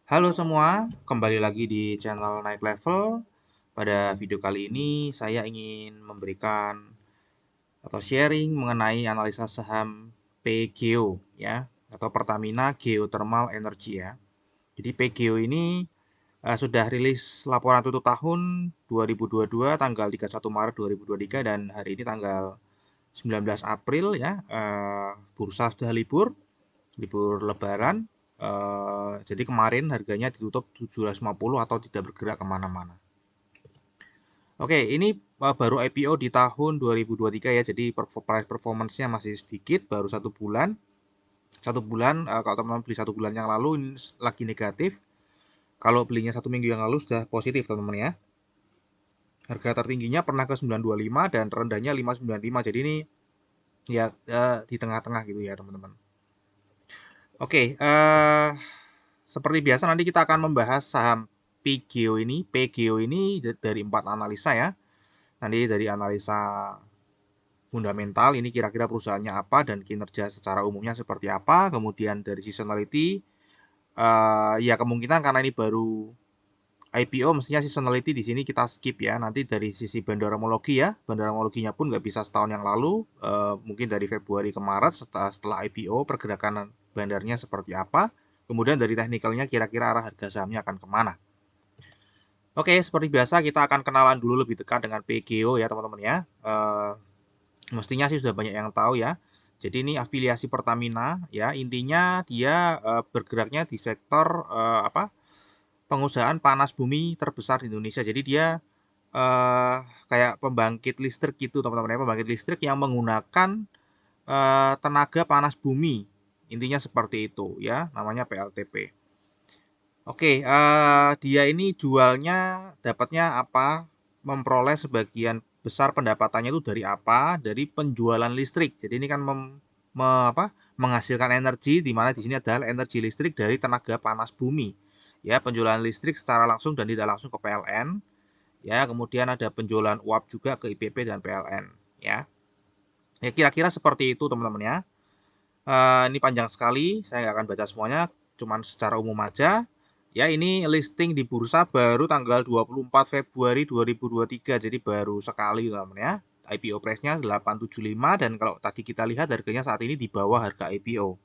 Halo semua, kembali lagi di channel Naik Level. Pada video kali ini saya ingin memberikan atau sharing mengenai analisa saham PGO ya, atau Pertamina Geothermal Energy ya. Jadi PGO ini sudah rilis laporan tutup tahun 2022 tanggal 31 Maret 2023 dan hari ini tanggal 19 April ya. Bursa sudah libur Lebaran. Jadi kemarin harganya ditutup 750 atau tidak bergerak kemana-mana. Oke, ini baru IPO di tahun 2023 ya, jadi price performance-nya masih sedikit, baru 1 bulan. 1 bulan, kalau teman-teman beli 1 bulan yang lalu ini lagi negatif. Kalau belinya 1 minggu yang lalu sudah positif teman-teman ya. Harga tertingginya pernah ke 925 dan rendahnya 595. Jadi ini ya di tengah-tengah gitu ya teman-teman. Oke, seperti biasa nanti kita akan membahas saham PGO ini. PGO ini dari 4 analisa ya. Nanti dari analisa fundamental ini kira-kira perusahaannya apa dan kinerja secara umumnya seperti apa. Kemudian dari seasonality, ya kemungkinan karena ini baru IPO mestinya seasonality di sini kita skip ya. Nanti dari sisi bandarmologi ya, bandarmologinya pun nggak bisa setahun yang lalu, mungkin dari Februari ke Maret setelah IPO pergerakan bandarnya seperti apa. Kemudian dari teknikalnya kira-kira arah harga sahamnya akan kemana. Oke, seperti biasa kita akan kenalan dulu lebih dekat dengan PGO ya teman-teman ya. Mestinya sih sudah banyak yang tahu ya. Jadi ini afiliasi Pertamina ya. Intinya dia bergeraknya di sektor apa? Pengusahaan panas bumi terbesar di Indonesia. Jadi dia kayak pembangkit listrik gitu teman-teman ya. Pembangkit listrik yang menggunakan tenaga panas bumi. Intinya seperti itu ya. Namanya PLTP. Oke, dia ini jualnya dapatnya apa? Memperoleh sebagian besar pendapatannya itu dari apa? Dari penjualan listrik. Jadi ini kan menghasilkan energi di mana di sini adalah energi listrik dari tenaga panas bumi. Ya, penjualan listrik secara langsung dan tidak langsung ke PLN. Ya, kemudian ada penjualan uap juga ke IPP dan PLN. Ya, ya kira-kira seperti itu teman-teman ya. Ini panjang sekali, saya nggak akan baca semuanya, cuman secara umum aja. Ya, ini listing di bursa baru tanggal 24 Februari 2023, jadi baru sekali teman ya. IPO price-nya 875 dan kalau tadi kita lihat harganya saat ini di bawah harga IPO.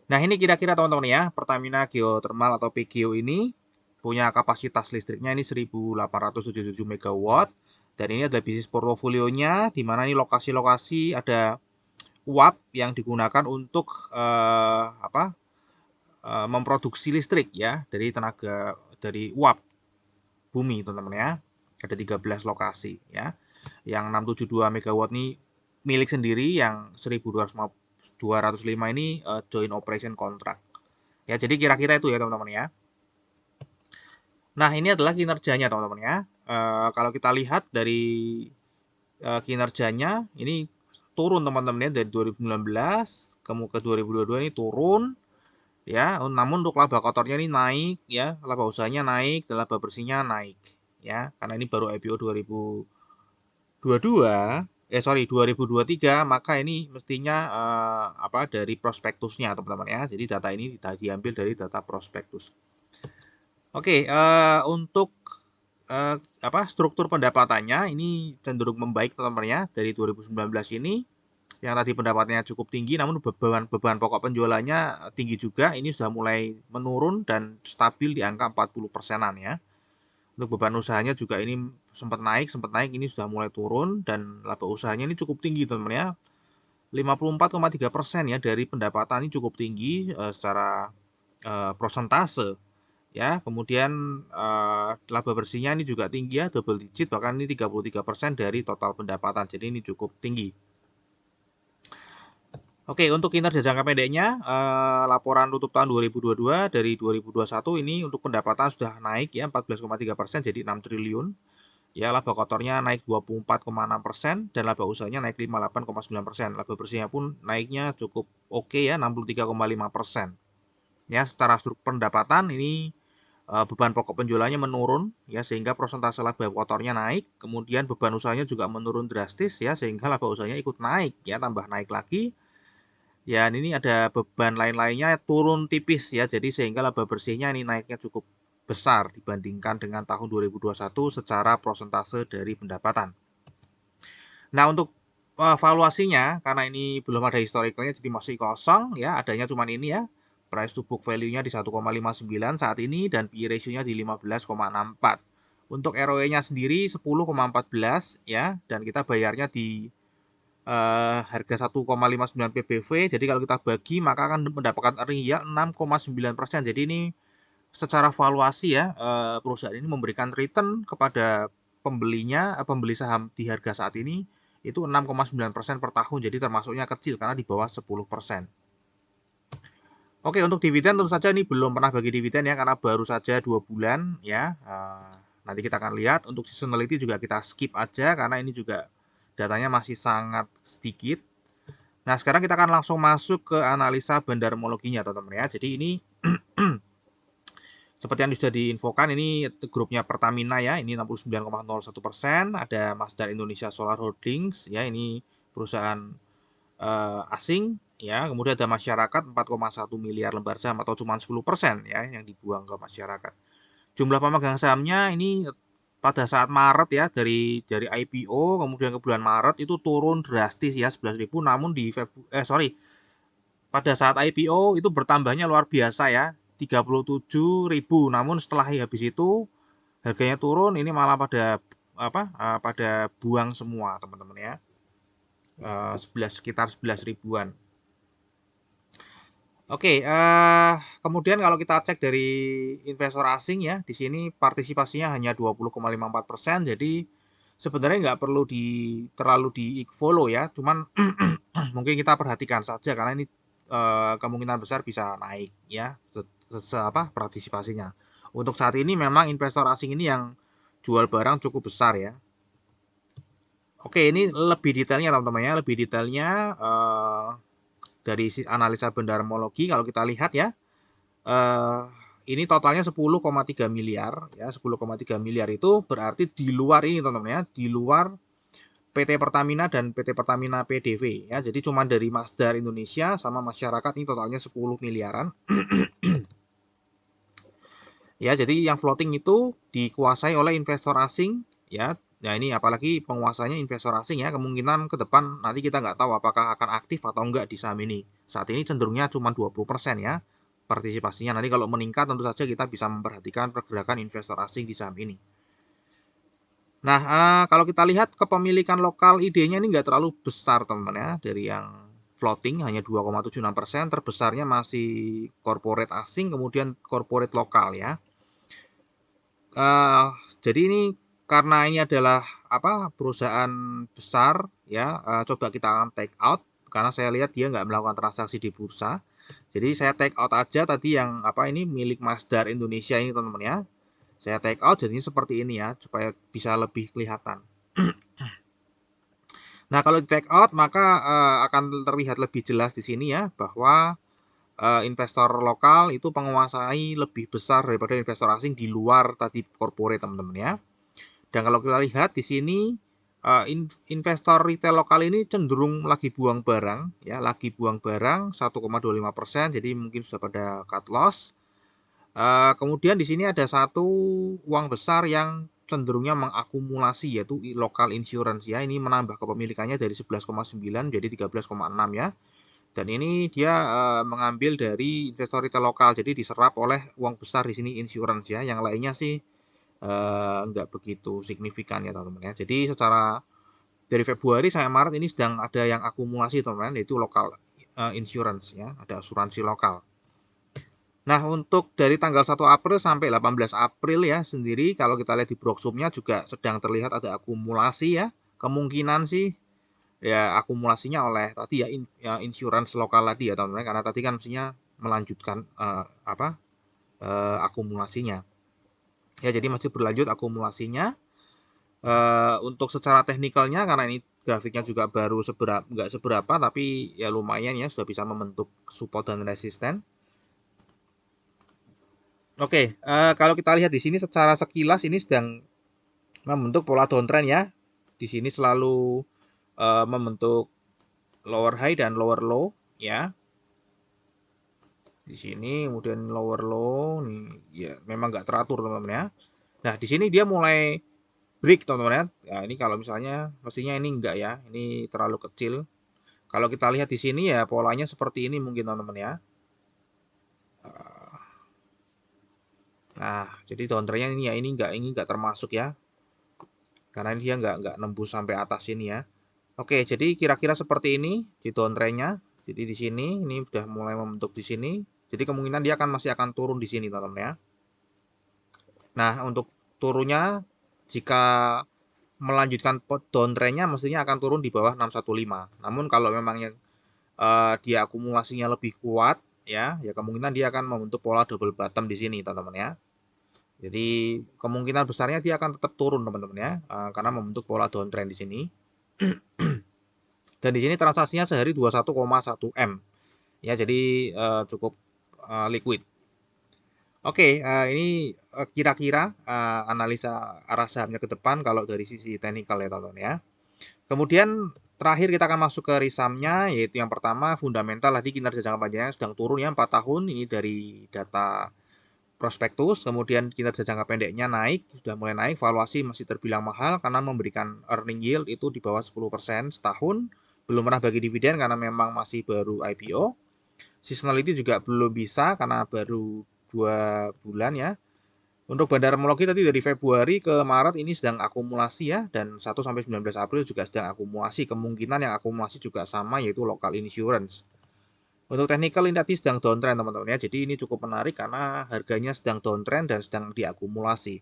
Nah, ini kira-kira teman-teman ya, Pertamina Geothermal atau PGO ini punya kapasitas listriknya ini 1877 MW dan ini ada bisnis portofolionya di mana ini lokasi-lokasi ada uap yang digunakan untuk memproduksi listrik ya dari uap bumi teman-teman ya. Ada 13 lokasi ya. Yang 672 MW ini milik sendiri, yang 1205 ini joint operation contract. Ya, jadi kira-kira itu ya teman-teman ya. Nah, ini adalah kinerjanya teman-teman ya. Kalau kita lihat dari kinerjanya ini turun teman-teman ya dari 2019 ke 2022 ini turun ya, namun untuk laba kotornya ini naik ya, laba usahanya naik dan laba bersihnya naik ya, karena ini baru IPO 2022, 2023, maka ini mestinya dari prospektusnya teman-teman ya. Jadi data ini diambil dari data prospektus. Oke, untuk struktur pendapatannya ini cenderung membaik teman-teman ya dari 2019 ini. Yang tadi pendapatannya cukup tinggi, namun beban pokok penjualannya tinggi juga. Ini sudah mulai menurun dan stabil di angka 40%-an ya. Untuk beban usahanya juga ini sempat naik, ini sudah mulai turun dan laba usahanya ini cukup tinggi teman-teman ya. 54,3% ya dari pendapatan ini cukup tinggi secara prosentase ya. Kemudian laba bersihnya ini juga tinggi ya, double digit, bahkan ini 33% dari total pendapatan. Jadi ini cukup tinggi. Oke, untuk kinerja jangka pendeknya, laporan tutup tahun 2022 dari 2021 ini untuk pendapatan sudah naik ya 14,3% jadi 6 triliun. Ya, laba kotornya naik 24,6% dan laba usahanya naik 58,9%. Laba bersihnya pun naiknya cukup oke ya 63,5%. Ya, secara struktur pendapatan ini beban pokok penjualannya menurun ya sehingga persentase laba kotornya naik, kemudian beban usahanya juga menurun drastis ya sehingga laba usahanya ikut naik ya, tambah naik lagi. Ya, ini ada beban lain-lainnya turun tipis ya. Jadi sehingga laba bersihnya ini naiknya cukup besar dibandingkan dengan tahun 2021 secara persentase dari pendapatan. Nah, untuk valuasinya karena ini belum ada historicalnya jadi masih kosong ya, adanya cuman ini ya. Price to book value-nya di 1,59 saat ini dan PE ratio-nya di 15,64. Untuk ROE-nya sendiri 10,14 ya dan kita bayarnya di harga 1,59 PBV. Jadi kalau kita bagi maka akan mendapatkan earning yield 6,9%. Jadi ini secara valuasi ya perusahaan ini memberikan return kepada pembelinya, pembeli saham di harga saat ini itu 6,9% per tahun. Jadi termasuknya kecil karena di bawah 10%. Oke, untuk dividen tentu saja ini belum pernah bagi dividen ya karena baru saja 2 bulan ya. Nanti kita akan lihat untuk seasonality juga kita skip aja karena ini juga datanya masih sangat sedikit. Nah, sekarang kita akan langsung masuk ke analisa bandarmologinya teman-teman ya. Jadi ini seperti yang sudah diinfokan ini grupnya Pertamina ya, ini 69,01%, ada Masdar Indonesia Solar Holdings ya, ini perusahaan asing ya, kemudian ada masyarakat 4,1 miliar lembar saham atau cuma 10% ya yang dibuang ke masyarakat. Jumlah pemegang sahamnya ini pada saat Maret ya dari IPO kemudian ke bulan Maret itu turun drastis ya 11.000 namun di pada saat IPO itu bertambahnya luar biasa ya 37.000 namun setelah habis itu harganya turun ini malah pada buang semua teman-teman ya 11 ribuan. Oke, kemudian kalau kita cek dari investor asing ya, di sini partisipasinya hanya 20,54%, jadi sebenarnya nggak perlu terlalu di follow ya, cuman mungkin kita perhatikan saja karena ini kemungkinan besar bisa naik ya, partisipasinya. Untuk saat ini memang investor asing ini yang jual barang cukup besar ya. Oke, ini lebih detailnya teman-teman ya, lebih detailnya dari analisa bandarmologi kalau kita lihat ya. Ini totalnya 10,3 miliar ya 10,3 miliar itu berarti di luar ini teman-teman ya di luar PT Pertamina dan PT Pertamina PDV ya jadi cuma dari Masdar Indonesia sama masyarakat ini totalnya 10 miliaran ya jadi yang floating itu dikuasai oleh investor asing ya. Nah ini apalagi penguasanya investor asing ya kemungkinan ke depan nanti kita nggak tahu apakah akan aktif atau enggak di saham ini. Saat ini cenderungnya cuma 20% ya partisipasinya. Nanti kalau meningkat tentu saja kita bisa memperhatikan pergerakan investor asing di saham ini. Nah kalau kita lihat kepemilikan lokal ID-nya ini nggak terlalu besar teman-teman ya dari yang floating hanya 2,76%, terbesarnya masih corporate asing kemudian corporate lokal ya. uh, jadi ini karena ini adalah perusahaan besar ya coba kita take out karena saya lihat dia nggak melakukan transaksi di bursa jadi saya take out aja tadi yang ini milik Masdar Indonesia ini teman-teman ya saya take out jadinya seperti ini ya supaya bisa lebih kelihatan. Nah kalau di take out maka akan terlihat lebih jelas di sini ya bahwa investor lokal itu menguasai lebih besar daripada investor asing di luar tadi corporate teman-teman ya. Dan kalau kita lihat di sini investor retail lokal ini cenderung lagi buang barang ya, lagi buang barang 1,25%, jadi mungkin sudah pada cut loss. Kemudian di sini ada satu uang besar yang cenderungnya mengakumulasi yaitu local insurance ya, ini menambah kepemilikannya dari 11,9 jadi 13,6 ya. Dan ini dia mengambil dari investor retail lokal, jadi diserap oleh uang besar di sini insurance ya. Yang lainnya sih nggak begitu signifikan ya teman-teman ya. Jadi secara dari Februari sampai Maret ini sedang ada yang akumulasi teman-teman yaitu lokal insurance ya, ada asuransi lokal. Nah untuk dari tanggal 1 April sampai 18 April ya sendiri kalau kita lihat di broksumnya juga sedang terlihat ada akumulasi ya. Kemungkinan sih ya akumulasinya oleh tadi ya insurance lokal tadi ya teman-teman karena tadi kan mestinya melanjutkan akumulasinya. Ya jadi masih berlanjut akumulasinya. Untuk secara teknikalnya karena ini grafiknya juga baru nggak seberapa tapi ya lumayan ya sudah bisa membentuk support dan resisten. Oke, kalau kita lihat di sini secara sekilas ini sedang membentuk pola downtrend ya. Di sini selalu membentuk lower high dan lower low ya. Di sini kemudian lower low nih ya memang nggak teratur teman-teman ya. Nah, di sini dia mulai break teman-teman ya. Nah, ini kalau misalnya mestinya ini enggak ya. Ini terlalu kecil. Kalau kita lihat di sini ya polanya seperti ini mungkin teman-teman ya. Nah, jadi downtrendnya ini ya ini enggak termasuk ya. Karena dia enggak nembus sampai atas sini ya. Oke, jadi kira-kira seperti ini di downtrendnya. Jadi di sini ini udah mulai membentuk di sini. Jadi kemungkinan dia masih akan turun di sini teman-teman ya. Nah, untuk turunnya jika melanjutkan downtrendnya mestinya akan turun di bawah 615. Namun kalau memangnya dia akumulasinya lebih kuat ya kemungkinan dia akan membentuk pola double bottom di sini teman-teman ya. Jadi kemungkinan besarnya dia akan tetap turun teman-teman ya karena membentuk pola downtrend di sini. Dan di sini transaksinya sehari 21,1 M ya, jadi cukup liquid. Oke, ini kira-kira analisa arah sahamnya ke depan kalau dari sisi teknikal ya teman-teman ya. Kemudian terakhir kita akan masuk ke risamnya, yaitu yang pertama fundamental tadi kinerja jangka panjangnya sedang turun ya 4 tahun ini dari data prospektus. Kemudian kinerja jangka pendeknya naik, sudah mulai naik, valuasi masih terbilang mahal karena memberikan earning yield itu di bawah 10% setahun. Belum pernah bagi dividen karena memang masih baru IPO. Seasonality juga belum bisa karena baru 2 bulan ya. Untuk bandarmologi tadi dari Februari ke Maret ini sedang akumulasi ya, dan 1 sampai 19 April juga sedang akumulasi. Kemungkinan yang akumulasi juga sama yaitu local insurance. Untuk technical ini tadi sedang downtrend teman-teman ya. Jadi ini cukup menarik karena harganya sedang downtrend dan sedang diakumulasi.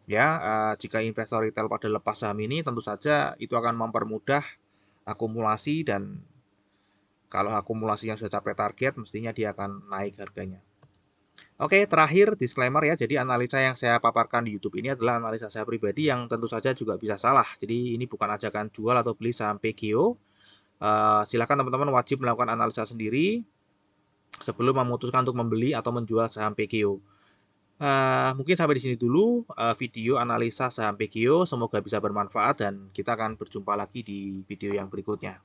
Ya, jika investor retail pada lepas saham ini tentu saja itu akan mempermudah akumulasi dan kalau akumulasinya sudah capai target mestinya dia akan naik harganya. Oke, terakhir disclaimer ya. Jadi analisa yang saya paparkan di YouTube ini adalah analisa saya pribadi yang tentu saja juga bisa salah. Jadi ini bukan ajakan jual atau beli saham PGO. Silakan teman-teman wajib melakukan analisa sendiri sebelum memutuskan untuk membeli atau menjual saham PGO. Mungkin sampai di sini dulu video analisa saham PGO. Semoga bisa bermanfaat dan kita akan berjumpa lagi di video yang berikutnya.